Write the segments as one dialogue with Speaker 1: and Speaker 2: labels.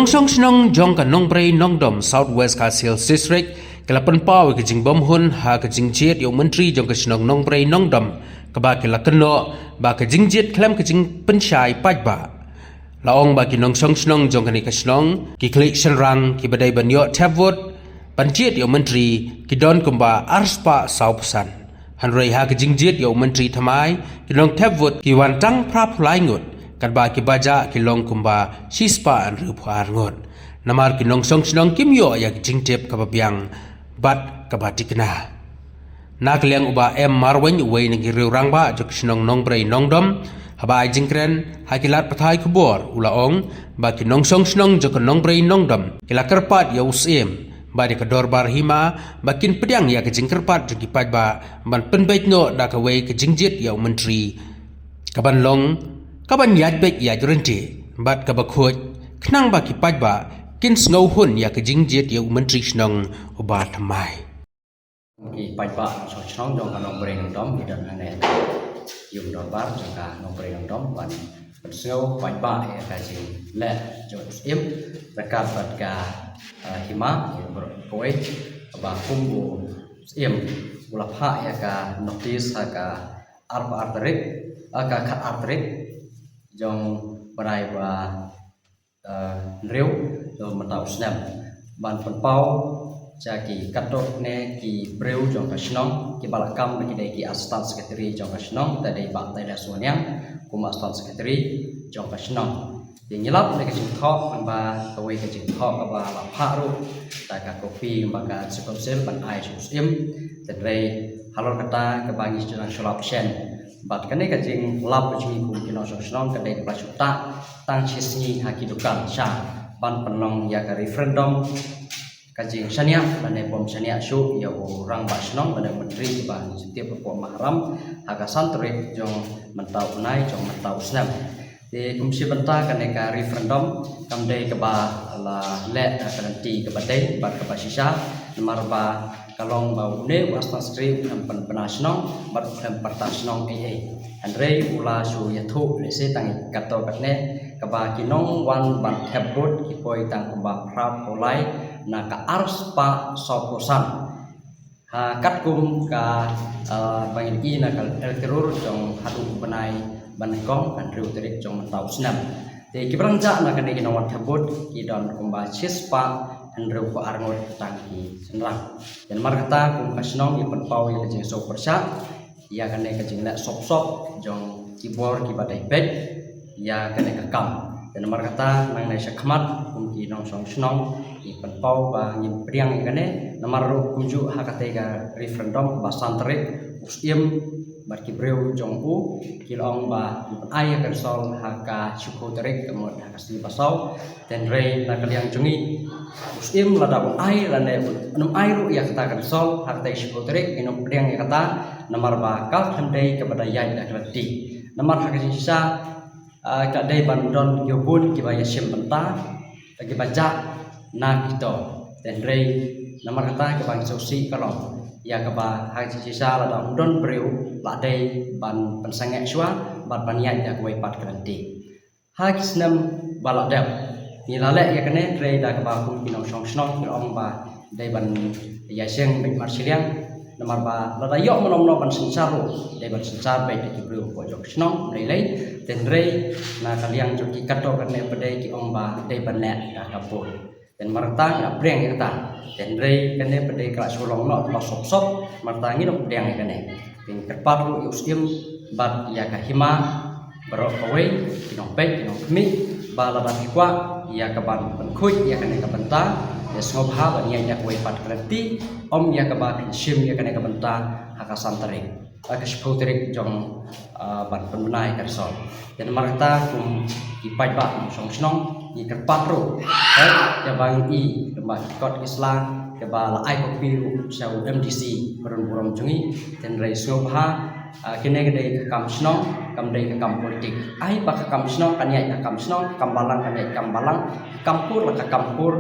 Speaker 1: song snong jong ka nong brei nong dom Southwest Kasil District kala penpaw ke jing bom hun ha ke jing jet yo menteri jong ka snong nong brei nong dom ka ba ke la keno ba ke jing jet klem ke jing penchai paj ba la ong ba ki nong song snong jong ka ni ka snong ki klik shenrang ki badai ban yo tabwot pan jet yo menteri ki don kumba arspa saupusan han rei ha ke jing jet yo menteri thamai ki nong tabwot ki wan tang prap lai ngut kan ba ki baja ki long kumba sispa an ru phar ngot namar ki nong song snong kim yo ya ki jing tep ka babyang bat ka ba tikna nak liang uba em marwen wei ni riu rang ba jok snong nong brei nong dom haba ai jingkren ha ki lat pathai kubor ula ong ba ki nong song snong jok nong brei nong dom ki la kerpat ya usem ba de ka dor bar hima bakin pedang ya ki jing kerpat jok ki paj ba ban penbait no da ka wei ki jingjit ya menteri ka ban long kaban yat bek ya jrenti bat ka bakhoj khnang ba ki paj ba kin sngo hun ya ka jingjit ya menteri snong uba thamai
Speaker 2: ki paj ba so snong jong ka nong brei nong dom ki dan ane yung dor bar jong ka nong brei nong dom ban sngo paj ba ya ka jing le jong im rekat bat ka hima koi ba kumbu im ula pha ya ka notice ha ka arba artrik ka khat artrik jong berai ba reu do matau snam ban penpau cha ki katok ne ki breu jong ka snong ki balakam ki dai ki assistant secretary jong ka snong ta dai ba ta da suanyang kum assistant secretary jong ka snong di nyelap ne ka jing thok ba kawai ka jing thok ba la pha ru ta ka kopi ba ka sel ban ai im ta dai halor kata ka bagi jalan sholap shen bat kane ka jing lap jing kum kino snong ka dai plasuta tang chisni haki dukan sha ban penong ya ka referendum ka jing shania bane bom shania shu ya orang ba snong bane menteri ba setiap pokok mahram haka santri jong mentau nai jong mentau snam di kumsi benta kane ka referendum kam dai ka ba la le ka nanti ka badai ba ka ba sisa nomor ba kalong bau ne wasna stri nampan penasnong bat kam partasnong andre ula su yathu le se tang kato katne kaba kinong wan ban thebut ki poi tang kaba prap polai na ka ars pa soposan ha kat kum ka bangin i na kal terur jong hadu benai ban kong kan riu terik jong mentau snam te ki brangja na kan ki nong thebut ki don kumba chispa andro ko arngot tangki senrang dan markata kum kasnong i penpau i jeng so persat ya kane ka jeng la sop sop jong kibor ki badai bed ya kane ka kam dan markata nang nai sakmat kum ki nong song snong i penpau ba ngim priang kane namar ro kumju hakate ka referendum ba santre usim bar ki breu jong u kilong ba ai ka sol haka chuko terek kemod haka sli basau dan rei na kaliang jungi usim lada ai lane num ai ru ya kata kan sol haka chuko terek inom priang ya kata namar ba kal thandai kepada yai da klati namar haka sisa ka dai bandon yobun ki ba yasim benta bagi baca na kito dan rei namar kata ke bang sosi kalong ya kaba haji sisa la da don breu la dai ban pensangek shwa ban baniat ya kuai pat kanti haji snam balak dam ni lale ya kene trei da kaba kum kinong song snong ki ong ba dai ban ya seng bik marsiliang namar ba la da yok monom no ban sensaru dai ban sensar bai di breu po jok snong dai lai ten rei na kaliang joki kato kene pedai ki ong ba dai ban le da kapur dan marta ya breng ya kata dan rei kene pedai kala sulong no lo sop sop marta ngi no breng kene ting kerpat ru usim bat ya ka hima barok kawe kinong pek kinong kmi bala bat kwa ya ka ban khuj ya kene ka benta ya snob ha ban ya kuai pat krati om ya ka ba shim ya kene ka benta haka santare aka spoterik jong ban penbenai kersol dan marta kum ipaj ba song snong i kerpat ru ya bang i lemah kot islam ke bala ai ko piru sau MDC peron buram jungi ten rai sobha kene gede kam snong kam dei kam politik ai ba kam snong kan ya kam snong kam balang kan ya kam balang kampur la kampur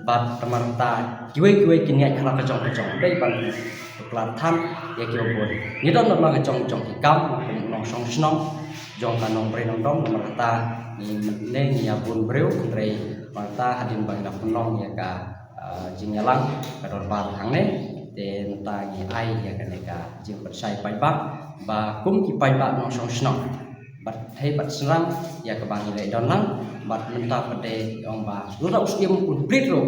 Speaker 2: bat temarta kiwe kini ya kala kejong dei ban pelatan ya kiobon ni don la kejong kam nong song snong jong kanong pre nong dom temarta ni ne ni abun breu rei mata hadin bagi nak penolong ya ka jing yalang kador bar hang ne te nta gi ai ya ka ne ka jing persai pai ba ba kum ki pai ba no song snong bat thei bat serang ya ka bang ile don lang bat menta pade ong ba lu ra usiem un prit ro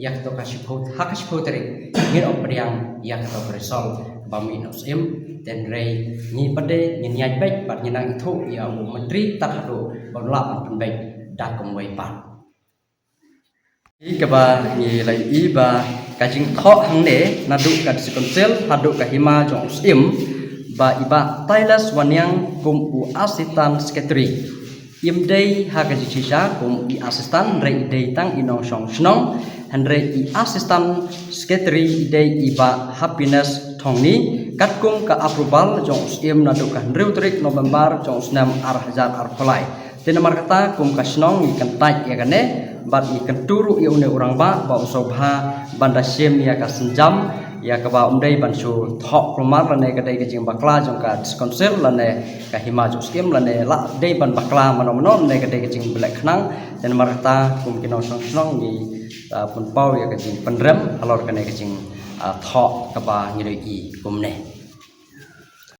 Speaker 2: ya ka to ka shipot ha ka shipot re ngir op priang ya ka to resol ba mi no usiem ten rei ni pade ni nyai bek bat ni nang thu ya u menteri tat ro ba la pan bek da kom wei pa i ka ba ni lai i ba ka jing tho hang ne na du ka sikonsel hadu ka hima jong usiem ba iba Thailand wanyang kum u asistan sekretari im dei ha ka jisha kum i asistan rei dei tang inong song snong han rei i asistan sekretari dei iba happiness thongni kat kum ka approval jong usiem na du ka reuterik November jong snam ar hazar ar pholai ten mar kata kum ka snong i kan tai ya kan ne bat i kan turu i une urang ba sobha banda sem ya ka senjam ya ka ba umdai ban su thok promar lane ka dai ka jing bakla jong ka konsel lane ka hima jo skim lane la dai ban bakla mano ne ka dai ka jing black khnang dan marta kum kino song song ni pun pau ya ka jing penrem alor ka ne ka jing thok ka ba ngi i kum ne